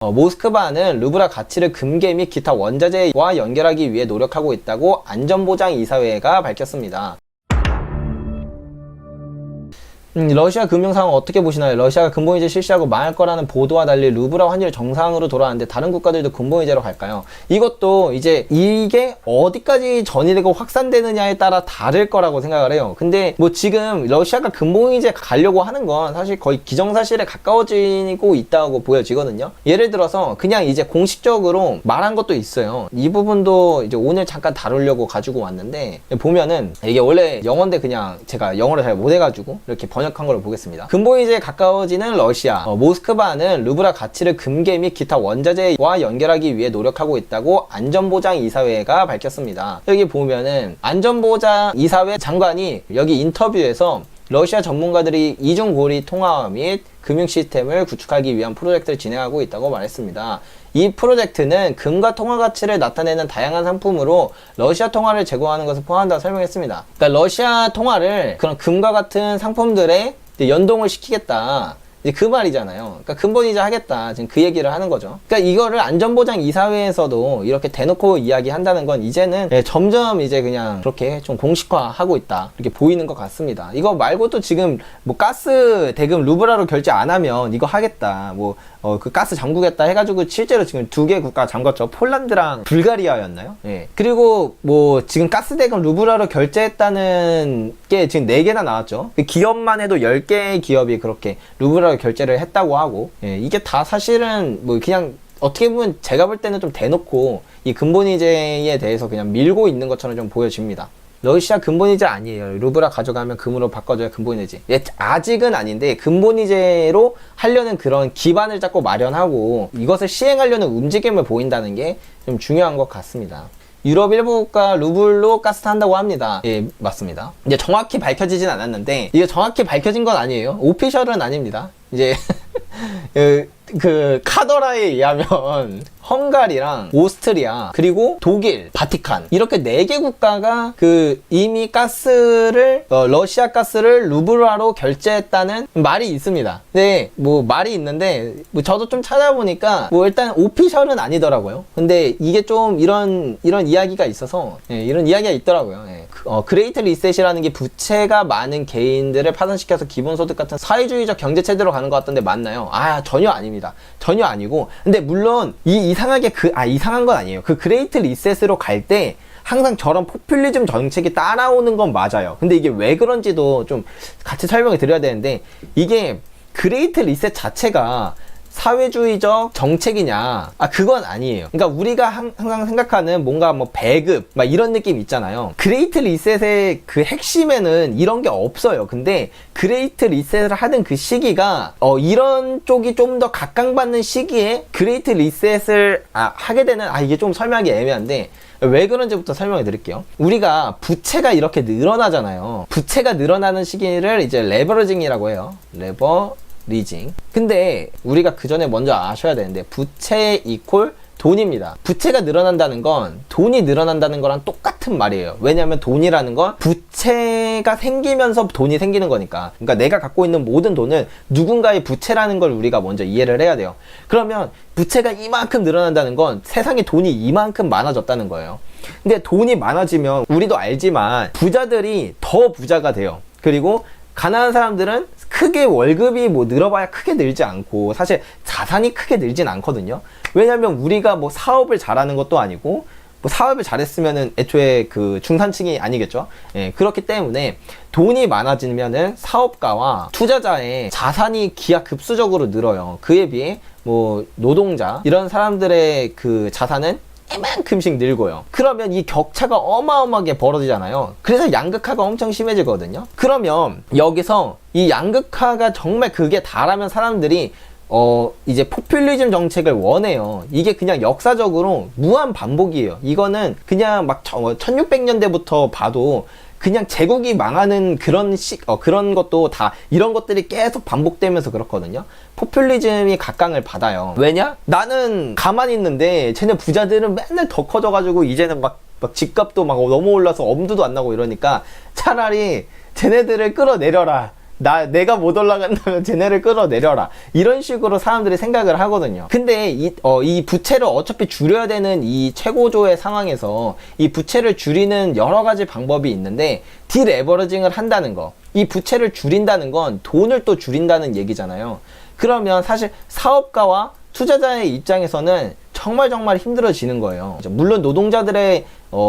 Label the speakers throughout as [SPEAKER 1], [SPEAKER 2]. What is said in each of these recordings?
[SPEAKER 1] 모스크바는 루브라 가치를 금괴 및 기타 원자재와 연결하기 위해 노력하고 있다고 안전보장이사회가 밝혔습니다. 러시아 금융 상황 어떻게 보시나요? 러시아가 근본이체 실시하고 망할 거라는 보도와 달리 루브라 환율 정상으로 돌아왔는데 다른 국가들도 근본이체로 갈까요? 이것도 이제 이게 어디까지 전이되고 확산되느냐에 따라 다를 거라고 생각을 해요. 근데 뭐 지금 러시아가 근본이체 가려고 하는 건 사실 거의 기정사실에 가까워지고 있다고 보여지거든요. 예를 들어서 그냥 이제 공식적으로 말한 것도 있어요. 이 부분도 이제 오늘 잠깐 다루려고 가지고 왔는데 보면은 이게 원래 영어인데 그냥 제가 영어를 잘 못해가지고 이렇게 번역한 걸 보겠습니다. 근본이체에 가까워지는 러시아. 모스크바는 루브라 가치를 금괴 및 기타 원자재와 연결하기 위해 노력하고 있다고 안전보장이사회가 밝혔습니다. 여기 보면은 안전보장이사회 장관이 여기 인터뷰에서 러시아 전문가들이 이중고리 통화 및 금융 시스템을 구축하기 위한 프로젝트를 진행하고 있다고 말했습니다. 이 프로젝트는 금과 통화 가치를 나타내는 다양한 상품으로 러시아 통화를 제공하는 것을 포함한다고 설명했습니다. 그러니까 러시아 통화를 그런 금과 같은 상품들에 연동을 시키겠다. 이제 그 말이잖아요. 그러니까 근본이자 하겠다. 지금 그 얘기를 하는 거죠. 그러니까 이거를 안전보장이사회에서도 이렇게 대놓고 이야기한다는 건 이제는 점점 이제 그냥 그렇게 좀 공식화하고 있다. 이렇게 보이는 것 같습니다. 이거 말고도 지금 뭐 가스 대금 루브라로 결제 안 하면 이거 하겠다. 뭐 그 가스 잠그겠다 해가지고 실제로 지금 2개 국가 잠갔죠. 폴란드랑 불가리아였나요? 예. 그리고 뭐 지금 가스 대금 루브라로 결제했다는 게 지금 4개나 나왔죠. 그 기업만 해도 10개의 기업이 그렇게 루브라로 결제를 했다고 하고, 예. 이게 다 사실은 뭐 그냥 어떻게 보면 제가 볼 때는 좀 대놓고 이 근본이제에 대해서 그냥 밀고 있는 것처럼 좀 보여집니다. 러시아 근본이제 아니에요. 루브라 가져가면 금으로 바꿔줘야 근본이제. 예, 아직은 아닌데 근본이제로 하려는 그런 기반을 자꾸 마련하고 이것을 시행하려는 움직임을 보인다는 게 좀 중요한 것 같습니다. 유럽 일부 국가 루블로 가스 탄다고 합니다. 예, 맞습니다. 이제 정확히 밝혀지진 않았는데 이게 정확히 밝혀진 건 아니에요. 오피셜은 아닙니다. 이제 그 카더라에 의하면 헝가리랑 오스트리아 그리고 독일, 바티칸 이렇게 4개 국가가 그 이미 가스를 러시아 가스를 루블화로 결제했다는 말이 있습니다. 네, 뭐 말이 있는데 뭐 저도 좀 찾아보니까 뭐 일단 오피셜은 아니더라고요. 근데 이게 좀 이런 이야기가 있어서 이런 이야기가 있더라고요. 그레이트 리셋이라는 게 부채가 많은 개인들을 파산시켜서 기본소득 같은 사회주의적 경제체제로 가는 것 같던데 맞나요? 아, 전혀 아닙니다. 전혀 아니고 근데 물론 이상하게 이상한 건 아니에요. 그 그레이트 리셋으로 갈 때 항상 저런 포퓰리즘 정책이 따라오는 건 맞아요. 근데 이게 왜 그런지도 좀 같이 설명을 드려야 되는데 이게 그레이트 리셋 자체가 사회주의적 정책이냐? 그건 아니에요. 그러니까 우리가 항상 생각하는 뭔가 뭐 배급 막 이런 느낌 있잖아요. 그레이트 리셋의 그 핵심에는 이런 게 없어요. 근데 그레이트 리셋을 하는 그 시기가 이런 쪽이 좀 더 각광받는 시기에 그레이트 리셋을 하게 되는 이게 좀 설명하기 애매한데 왜 그런지부터 설명해 드릴게요. 우리가 부채가 이렇게 늘어나잖아요. 부채가 늘어나는 시기를 이제 레버리징이라고 해요. 리징. 근데 우리가 그 전에 먼저 아셔야 되는데 부채 이퀄 돈입니다. 부채가 늘어난다는 건 돈이 늘어난다는 거랑 똑같은 말이에요. 왜냐하면 돈이라는 건 부채가 생기면서 돈이 생기는 거니까. 그러니까 내가 갖고 있는 모든 돈은 누군가의 부채라는 걸 우리가 먼저 이해를 해야 돼요. 그러면 부채가 이만큼 늘어난다는 건 세상에 돈이 이만큼 많아졌다는 거예요. 근데 돈이 많아지면 우리도 알지만 부자들이 더 부자가 돼요. 그리고 가난한 사람들은 크게 월급이 뭐 늘어봐야 크게 늘지 않고 사실 자산이 크게 늘진 않거든요. 왜냐면 우리가 뭐 사업을 잘하는 것도 아니고 뭐 사업을 잘했으면은 애초에 그 중산층이 아니겠죠. 예, 그렇기 때문에 돈이 많아지면은 사업가와 투자자의 자산이 기하급수적으로 늘어요. 그에 비해 뭐 노동자 이런 사람들의 그 자산은 이만큼씩 늘고요. 그러면 이 격차가 어마어마하게 벌어지잖아요. 그래서 양극화가 엄청 심해지거든요. 그러면 여기서 이 양극화가 정말 그게 다라면 사람들이 이제 포퓰리즘 정책을 원해요. 이게 그냥 역사적으로 무한 반복이에요. 이거는 그냥 막 1600년대부터 봐도 그냥 제국이 망하는 그런 것도 다 이런 것들이 계속 반복되면서 그렇거든요. 포퓰리즘이 각광을 받아요. 왜냐? 나는 가만히 있는데 쟤네 부자들은 맨날 더 커져가지고 이제는 막 집값도 막 너무 올라서 엄두도 안 나고 이러니까 차라리 쟤네들을 끌어내려라. 내가 못 올라간다면 쟤네를 끌어내려라. 이런 식으로 사람들이 생각을 하거든요. 근데 이 부채를 어차피 줄여야 되는 이 최고조의 상황에서 이 부채를 줄이는 여러 가지 방법이 있는데, 디레버리징을 한다는 거, 이 부채를 줄인다는 건 돈을 또 줄인다는 얘기잖아요. 그러면 사실 사업가와 투자자의 입장에서는 정말 힘들어지는 거예요. 물론 노동자들의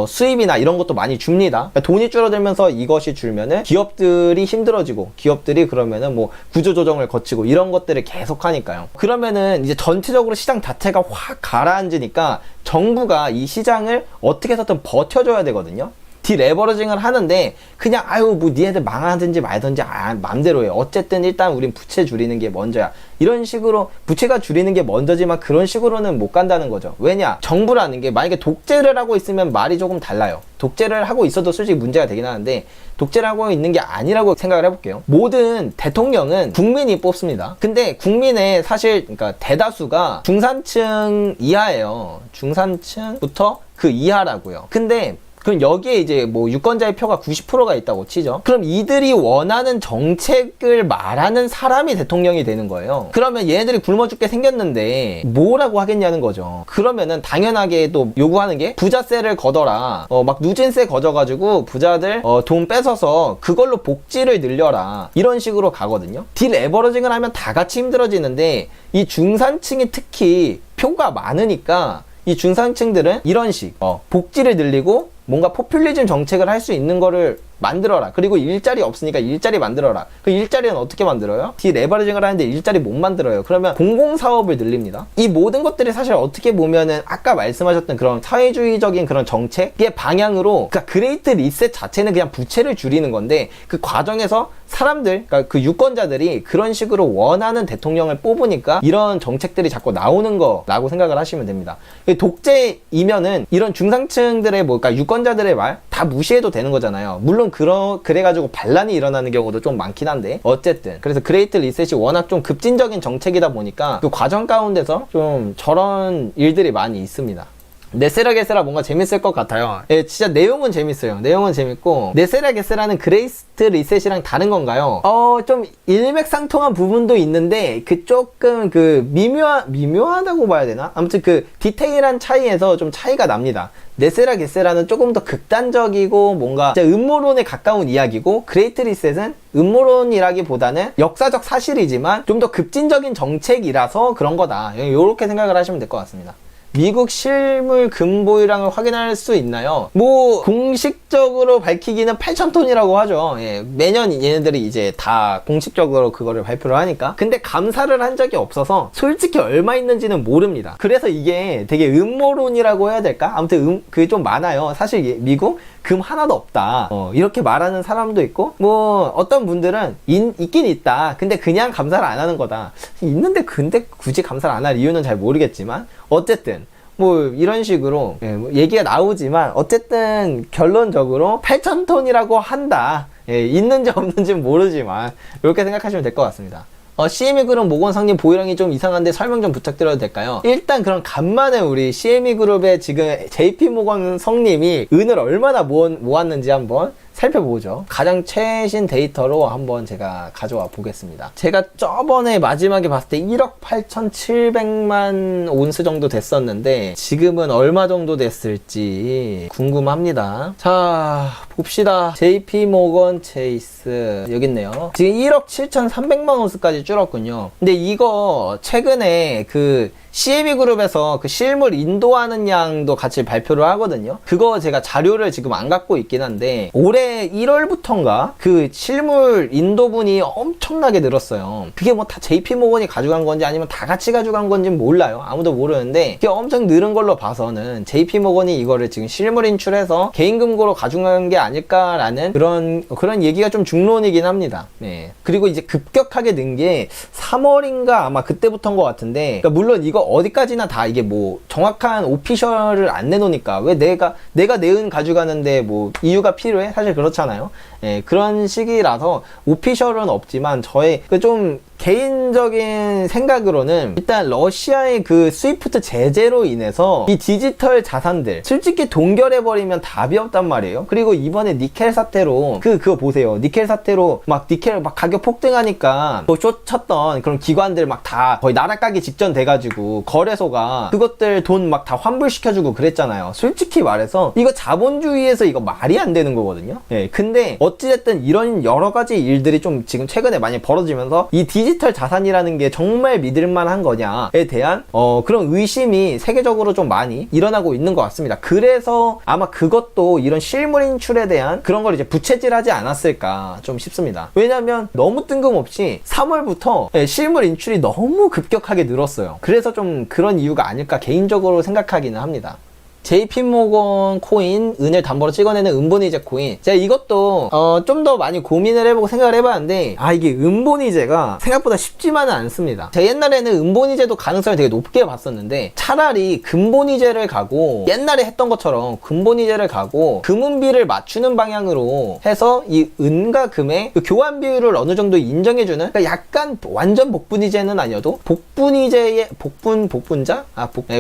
[SPEAKER 1] 수입이나 이런 것도 많이 줍니다. 그러니까 돈이 줄어들면서 이것이 줄면은 기업들이 힘들어지고, 기업들이 그러면은 뭐 구조조정을 거치고 이런 것들을 계속 하니까요. 그러면은 이제 전체적으로 시장 자체가 확 가라앉으니까 정부가 이 시장을 어떻게 해서든 버텨줘야 되거든요. 디레버리징을 하는데 그냥 뭐 니네들 망하든지 말든지 맘대로 해. 어쨌든 일단 우린 부채 줄이는 게 먼저야. 이런 식으로 부채가 줄이는 게 먼저지만 그런 식으로는 못 간다는 거죠. 왜냐? 정부라는 게 만약에 독재를 하고 있으면 말이 조금 달라요. 독재를 하고 있어도 솔직히 문제가 되긴 하는데, 독재를 하고 있는 게 아니라고 생각을 해볼게요. 모든 대통령은 국민이 뽑습니다. 근데 국민의 사실 그러니까 대다수가 중산층 이하예요. 중산층부터 그 이하라고요. 근데 그럼 여기에 이제 뭐 유권자의 표가 90%가 있다고 치죠. 그럼 이들이 원하는 정책을 말하는 사람이 대통령이 되는 거예요. 그러면 얘네들이 굶어 죽게 생겼는데 뭐라고 하겠냐는 거죠. 그러면은 당연하게 또 요구하는 게 부자세를 걷어라. 막 누진세 걷어가지고 부자들 돈 뺏어서 그걸로 복지를 늘려라. 이런 식으로 가거든요. 디레버리징을 하면 다 같이 힘들어지는데, 이 중산층이 특히 표가 많으니까 이 중산층들은 이런 식 복지를 늘리고 뭔가 포퓰리즘 정책을 할 수 있는 거를 만들어라. 그리고 일자리 없으니까 일자리 만들어라. 그 일자리는 어떻게 만들어요? 디레버리징을 하는데 일자리 못 만들어요. 그러면 공공사업을 늘립니다. 이 모든 것들이 사실 어떻게 보면은 아까 말씀하셨던 그런 사회주의적인 그런 정책의 방향으로, 그러니까 그레이트 리셋 자체는 그냥 부채를 줄이는 건데, 그 과정에서 사람들, 그러니까 그 유권자들이 그런 식으로 원하는 대통령을 뽑으니까 이런 정책들이 자꾸 나오는 거라고 생각을 하시면 됩니다. 독재이면은 이런 중상층들의 그러니까 유권자들의 말 다 무시해도 되는 거잖아요. 물론 그래가지고 반란이 일어나는 경우도 좀 많긴 한데, 어쨌든 그래서 그레이트 리셋이 워낙 좀 급진적인 정책이다 보니까 그 과정 가운데서 좀 저런 일들이 많이 있습니다. 네세라게세라 뭔가 재밌을 것 같아요. 예, 진짜 내용은 재밌어요. 내용은 재밌고, 네세라게세라는 그레이트 리셋이랑 다른 건가요? 좀 일맥상통한 부분도 있는데 그 조금 그 미묘하다고 봐야 되나? 아무튼 그 디테일한 차이에서 좀 차이가 납니다. 네세라게세라는 조금 더 극단적이고 뭔가 진짜 음모론에 가까운 이야기고, 그레이트 리셋은 음모론이라기보다는 역사적 사실이지만 좀 더 급진적인 정책이라서 그런 거다. 이렇게 생각을 하시면 될 것 같습니다. 미국 실물 금보유량을 확인할 수 있나요? 뭐 공식적으로 밝히기는 8,000톤이라고 하죠. 예, 매년 얘네들이 이제 다 공식적으로 그거를 발표를 하니까. 근데 감사를 한 적이 없어서 솔직히 얼마 있는지는 모릅니다. 그래서 이게 되게 음모론이라고 해야 될까? 아무튼 그게 좀 많아요. 사실 미국 금 하나도 없다, 이렇게 말하는 사람도 있고, 뭐 어떤 분들은 있긴 있다, 근데 그냥 감사를 안 하는 거다. 있는데 근데 굳이 감사를 안 할 이유는 잘 모르겠지만, 어쨌든 뭐 이런 식으로 뭐 얘기가 나오지만, 어쨌든 결론적으로 8,000톤이라고 한다. 있는지 없는지는 모르지만 이렇게 생각하시면 될 것 같습니다. CME 그룹 모건성님 보유량이 좀 이상한데 설명 좀 부탁드려도 될까요? 일단 그럼 간만에 우리 CME 그룹의 지금 JP 모건 성님이 은을 얼마나 모았는지 한번 살펴보죠. 가장 최신 데이터로 한번 제가 가져와 보겠습니다. 제가 저번에 마지막에 봤을 때 1억 8,700만 온스 정도 됐었는데 지금은 얼마 정도 됐을지 궁금합니다. 자, 봅시다. JP 모건 체이스 여기 있네요. 지금 1억 7,300만 온스까지 줄었군요. 근데 이거 최근에 그 CME 그룹에서 그 실물 인도하는 양도 같이 발표를 하거든요. 그거 제가 자료를 지금 안 갖고 있긴 한데 올해 1월부터인가 그 실물 인도분이 엄청나게 늘었어요. 그게 뭐 다 JP모건이 가져간 건지 아니면 다 같이 가져간 건지는 몰라요. 아무도 모르는데 그게 엄청 늘은 걸로 봐서는 JP모건이 이거를 지금 실물 인출해서 개인 금고로 가져간 게 아닐까라는 그런 얘기가 좀 중론이긴 합니다. 네. 그리고 이제 급격하게 는 게 3월인가 아마 그때부터인 것 같은데, 그러니까 물론 이거 어디까지나 다 이게 뭐 정확한 오피셜을 안 내놓으니까 왜 내가 내은 가져가는데 뭐 이유가 필요해? 사실 그렇잖아요. 예, 그런 시기라서 오피셜은 없지만 저의 그 좀 개인적인 생각으로는 일단 러시아의 그 스위프트 제재로 인해서 이 디지털 자산들 솔직히 동결해버리면 답이 없단 말이에요. 그리고 이번에 니켈 사태로 그거 보세요. 니켈 사태로 막 니켈 막 가격 폭등하니까 뭐 쇼 쳤던 그런 기관들 막 다 거의 나락가기 직전 돼가지고 거래소가 그것들 돈 막 다 환불시켜주고 그랬잖아요. 솔직히 말해서 이거 자본주의에서 이거 말이 안 되는 거거든요. 예, 근데 어찌됐든 이런 여러 가지 일들이 좀 지금 최근에 많이 벌어지면서 이 디지털 자산이라는 게 정말 믿을만한 거냐에 대한 그런 의심이 세계적으로 좀 많이 일어나고 있는 것 같습니다. 그래서 아마 그것도 이런 실물 인출에 대한 그런 걸 이제 부채질하지 않았을까 좀 싶습니다. 왜냐면 너무 뜬금없이 3월부터 실물 인출이 너무 급격하게 늘었어요. 그래서 좀 그런 이유가 아닐까 개인적으로 생각하기는 합니다. JP모건 코인 은을 담보로 찍어내는 은본이제 코인, 제가 이것도 좀 더 많이 고민을 해보고 생각을 해봤는데 이게 은본이제가 생각보다 쉽지만은 않습니다. 제가 옛날에는 은본이제도 가능성을 되게 높게 봤었는데 차라리 금본이제를 가고 옛날에 했던 것처럼 금본이제를 가고 금은비를 맞추는 방향으로 해서 이 은과 금의 그 교환 비율을 어느 정도 인정해주는, 그러니까 약간 완전 복분이제는 아니어도 복분이제의 복분자?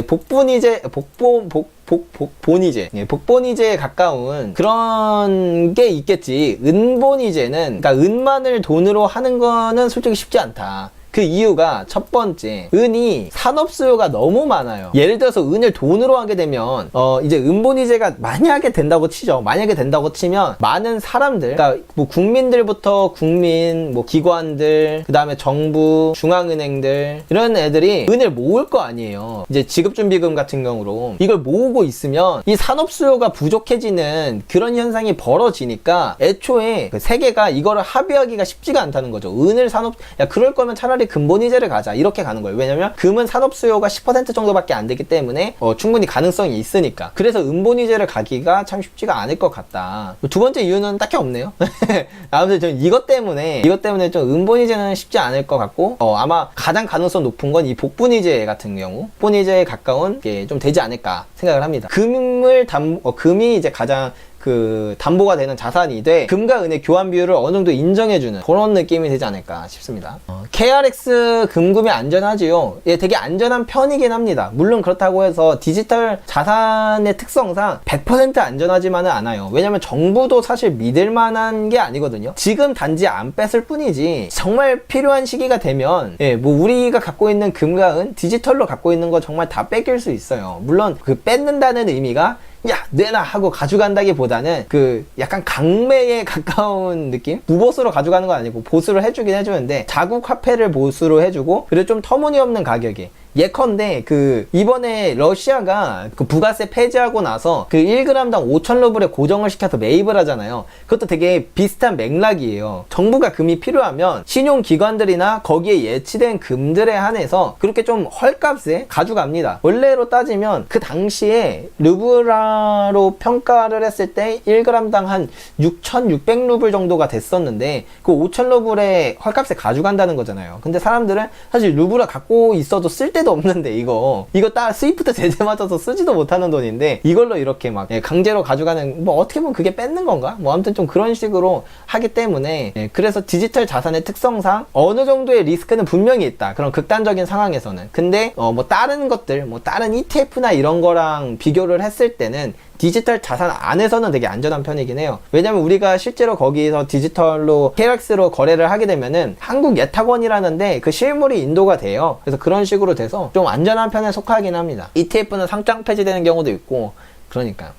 [SPEAKER 1] 복분이제 복본이제, 복본이제에 가까운 그런 게 있겠지. 은본이제는, 그러니까 은만을 돈으로 하는 거는 솔직히 쉽지 않다. 그 이유가 첫 번째, 은이 산업 수요가 너무 많아요. 예를 들어서 은을 돈으로 하게 되면 이제 은본이제가 만약에 된다고 치죠. 만약에 된다고 치면 많은 사람들, 그러니까 뭐 국민들부터 국민, 뭐 기관들, 그 다음에 정부, 중앙은행들 이런 애들이 은을 모을 거 아니에요. 이제 지급준비금 같은 경우로 이걸 모으고 있으면 이 산업 수요가 부족해지는 그런 현상이 벌어지니까 애초에 그 세계가 이거를 합의하기가 쉽지가 않다는 거죠. 은을 그럴 거면 차라리 금본이제를 가자 이렇게 가는 거예요. 왜냐면 금은 산업 수요가 10% 정도밖에 안 되기 때문에 충분히 가능성이 있으니까. 그래서 은본이제를 가기가 참 쉽지가 않을 것 같다. 두 번째 이유는 딱히 없네요. 아무튼 저는 이것 때문에 좀 은본이제는 쉽지 않을 것 같고 아마 가장 가능성 높은 건 이 복분이제 같은 경우 복분이제에 가까운 게 좀 되지 않을까 생각을 합니다. 금이 이제 가장 그 담보가 되는 자산이 돼 금과 은의 교환 비율을 어느 정도 인정해주는 그런 느낌이 되지 않을까 싶습니다. KRX 금금이 안전하지요. 예, 되게 안전한 편이긴 합니다. 물론 그렇다고 해서 디지털 자산의 특성상 100% 안전하지만은 않아요. 왜냐면 정부도 사실 믿을 만한 게 아니거든요. 지금 단지 안 뺐을 뿐이지 정말 필요한 시기가 되면 뭐 우리가 갖고 있는 금과 은 디지털로 갖고 있는 거 정말 다 뺏길 수 있어요. 물론 그 뺏는다는 의미가 야 내놔 하고 가져간다기보다는 그 약간 강매에 가까운 느낌? 무보수로 가져가는 건 아니고 보수를 해주긴 해주는데 자국 화폐를 보수로 해주고 그리고 좀 터무니없는 가격에 예컨대 그 이번에 러시아가 그 부가세 폐지하고 나서 그 1g당 5,000루블에 고정을 시켜서 매입을 하잖아요. 그것도 되게 비슷한 맥락이에요. 정부가 금이 필요하면 신용기관들이나 거기에 예치된 금들에 한해서 그렇게 좀 헐값에 가져갑니다. 원래로 따지면 그 당시에 루블화로 평가를 했을 때 1g당 한 6,600루블 정도가 됐었는데 그 5,000루블에 헐값에 가져간다는 거잖아요. 근데 사람들은 사실 루블화 갖고 있어도 쓸 데도 없는데 이거 딱 스위프트 제재 맞아서 쓰지도 못하는 돈인데 이걸로 이렇게 막 강제로 가져가는, 뭐 어떻게 보면 그게 뺏는 건가? 뭐 아무튼 좀 그런 식으로 하기 때문에 그래서 디지털 자산의 특성상 어느 정도의 리스크는 분명히 있다. 그런 극단적인 상황에서는. 근데 뭐 다른 것들, 뭐 다른 ETF나 이런 거랑 비교를 했을 때는 디지털 자산 안에서는 되게 안전한 편이긴 해요. 왜냐면 우리가 실제로 거기서 디지털로 KRX로 거래를 하게 되면은 한국예탁원이라는데 그 실물이 인도가 돼요. 그래서 그런 식으로 돼서 좀 안전한 편에 속하긴 합니다. ETF는 상장 폐지되는 경우도 있고 그러니까.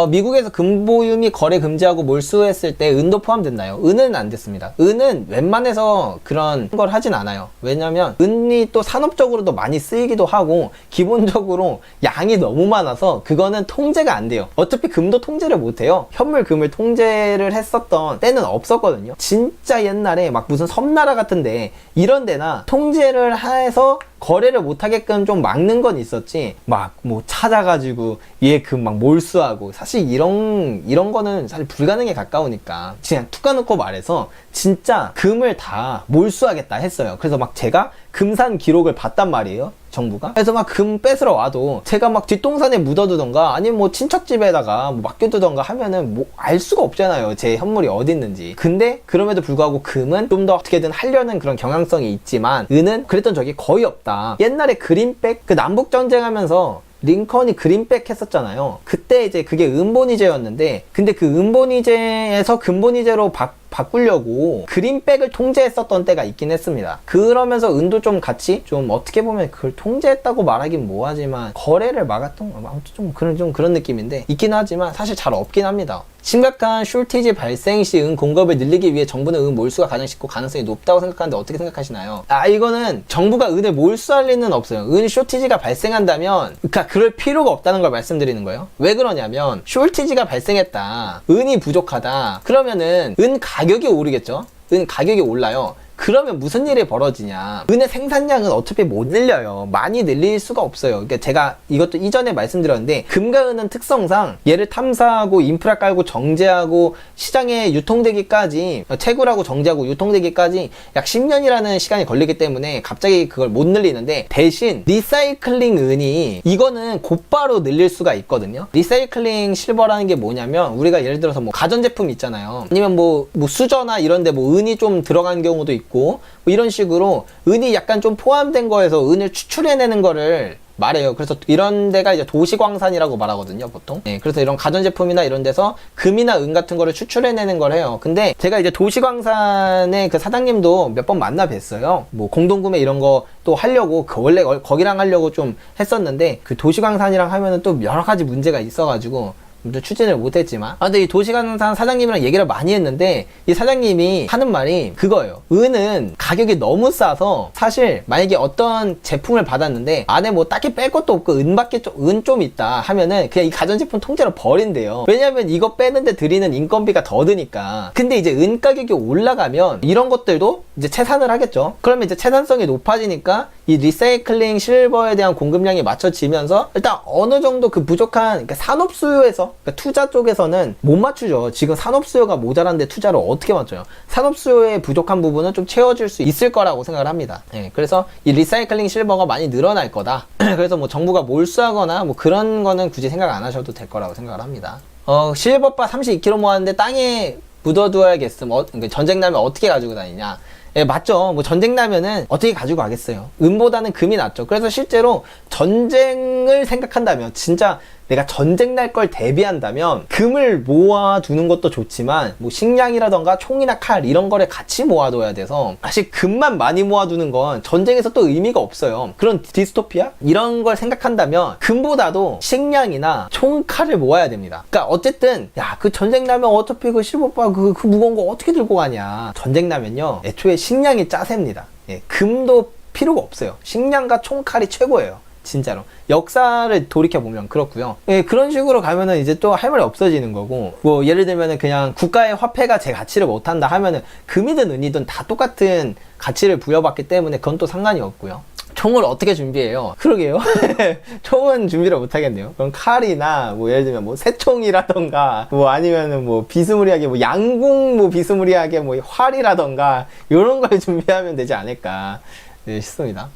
[SPEAKER 1] 미국에서 금보유 및 거래 금지하고 몰수했을 때 은도 포함됐나요? 은은 안 됐습니다. 은은 웬만해서 그런 걸 하진 않아요. 왜냐면 은이 또 산업적으로도 많이 쓰이기도 하고 기본적으로 양이 너무 많아서 그거는 통제가 안 돼요. 어차피 금도 통제를 못 해요. 현물 금을 통제를 했었던 때는 없었거든요. 진짜 옛날에 막 무슨 섬나라 같은데 이런 데나 통제를 해서 거래를 못하게끔 좀 막는 건 있었지, 막 뭐 찾아가지고 얘 금 막 몰수하고, 사실 이런 거는 사실 불가능에 가까우니까 그냥 툭 까놓고 말해서 진짜 금을 다 몰수하겠다 했어요. 그래서 막 제가 금산 기록을 봤단 말이에요. 정부가. 그래서 막 금 뺏으러 와도 제가 막 뒷동산에 묻어두던가 아니면 뭐 친척집에다가 뭐 맡겨두던가 하면은 뭐 알 수가 없잖아요, 제 현물이 어디 있는지. 근데 그럼에도 불구하고 금은 좀 더 어떻게든 하려는 그런 경향성이 있지만 은은 그랬던 적이 거의 없다. 옛날에 그린백, 그 남북전쟁 하면서 링컨이 그린백 했었잖아요. 그때 이제 그게 은본위제였는데, 근데 그 은본위제에서 금본위제로 바꾸려고 그린백을 통제했었던 때가 있긴 했습니다. 그러면서 은도 좀 같이 좀 어떻게 보면 그걸 통제했다고 말하긴 뭐하지만 거래를 막았던, 아무튼 좀 그런 느낌인데 있긴 하지만 사실 잘 없긴 합니다. 심각한 숄티지 발생 시 은 공급을 늘리기 위해 정부는 은 몰수가 가장 쉽고 가능성이 높다고 생각하는데 어떻게 생각하시나요? 이거는 정부가 은을 몰수할 리는 없어요. 은 숄티지가 발생한다면 그러니까 그럴 필요가 없다는 걸 말씀드리는 거예요. 왜 그러냐면 숄티지가 발생했다, 은이 부족하다, 그러면은 은 가격이 오르겠죠. 은 가격이 올라요. 그러면 무슨 일이 벌어지냐, 은의 생산량은 어차피 못 늘려요. 많이 늘릴 수가 없어요. 그러니까 제가 이것도 이전에 말씀드렸는데, 금과 은은 특성상 얘를 탐사하고 인프라 깔고 정제하고 시장에 유통되기까지, 채굴하고 정제하고 유통되기까지 약 10년이라는 시간이 걸리기 때문에 갑자기 그걸 못 늘리는데, 대신 리사이클링 은이 이거는 곧바로 늘릴 수가 있거든요. 리사이클링 실버라는 게 뭐냐면, 우리가 예를 들어서 뭐 가전제품 있잖아요, 아니면 뭐 수저나 이런데 뭐 은이 좀 들어간 경우도 있고 뭐 이런 식으로 은이 약간 좀 포함된 거에서 은을 추출해내는 거를 말해요. 그래서 이런 데가 이제 도시광산이라고 말하거든요, 보통. 네, 그래서 이런 가전제품이나 이런 데서 금이나 은 같은 거를 추출해내는 걸 해요. 근데 제가 이제 도시광산의 그 사장님도 몇 번 만나 뵀어요. 뭐 공동구매 이런 거 또 하려고, 원래 거기랑 하려고 좀 했었는데, 그 도시광산이랑 하면은 또 여러 가지 문제가 있어가지고 추진을 못했지만, 근데 이 도시광산 사장님이랑 얘기를 많이 했는데, 이 사장님이 하는 말이 그거예요. 은은 가격이 너무 싸서 사실 만약에 어떤 제품을 받았는데 안에 뭐 딱히 뺄 것도 없고 은밖에 은 좀 있다 하면은 그냥 이 가전제품 통째로 버린대요. 왜냐면 이거 빼는데 들이는 인건비가 더 드니까. 근데 이제 은 가격이 올라가면 이런 것들도 이제 채산을 하겠죠. 그러면 이제 채산성이 높아지니까 이 리사이클링 실버에 대한 공급량이 맞춰지면서 일단 어느 정도 그 부족한, 그러니까 산업 수요에서, 그러니까 투자 쪽에서는 못 맞추죠. 지금 산업 수요가 모자란데 투자를 어떻게 맞춰요? 산업 수요의 부족한 부분은 좀 채워줄 수 있을 거라고 생각을 합니다. 네, 그래서 이 리사이클링 실버가 많이 늘어날 거다. 그래서 뭐 정부가 몰수하거나 뭐 그런 거는 굳이 생각 안 하셔도 될 거라고 생각을 합니다. 실버바 32kg 모았는데 땅에 묻어두어야겠음. 그러니까 전쟁 나면 어떻게 가지고 다니냐? 예, 맞죠. 뭐 전쟁 나면은 어떻게 가지고 가겠어요. 은보다는 금이 낫죠. 그래서 실제로 전쟁을 생각한다면, 진짜 내가 전쟁 날 걸 대비한다면 금을 모아두는 것도 좋지만 뭐 식량이라던가 총이나 칼 이런 거를 같이 모아둬야 돼서, 사실 금만 많이 모아두는 건 전쟁에서 또 의미가 없어요. 그런 디스토피아? 이런 걸 생각한다면 금보다도 식량이나 총, 칼을 모아야 됩니다. 그러니까 어쨌든 그 전쟁 나면 어차피 그 실버바 그 무거운 거 어떻게 들고 가냐. 전쟁 나면요, 애초에 식량이 짜셉니다. 예, 금도 필요가 없어요. 식량과 총, 칼이 최고예요. 진짜로 역사를 돌이켜보면 그렇고요. 예, 그런 식으로 가면은 이제 또 할 말이 없어지는 거고, 뭐 예를 들면은 그냥 국가의 화폐가 제 가치를 못한다 하면은 금이든 은이든 다 똑같은 가치를 부여받기 때문에 그건 또 상관이 없고요. 총을 어떻게 준비해요? 그러게요. 총은 준비를 못하겠네요. 그럼 칼이나 뭐 예를 들면 뭐 새총이라던가 뭐 아니면은 뭐 비스무리하게 뭐 양궁 뭐 비스무리하게 뭐 활이라던가 이런 걸 준비하면 되지 않을까 싶습니다.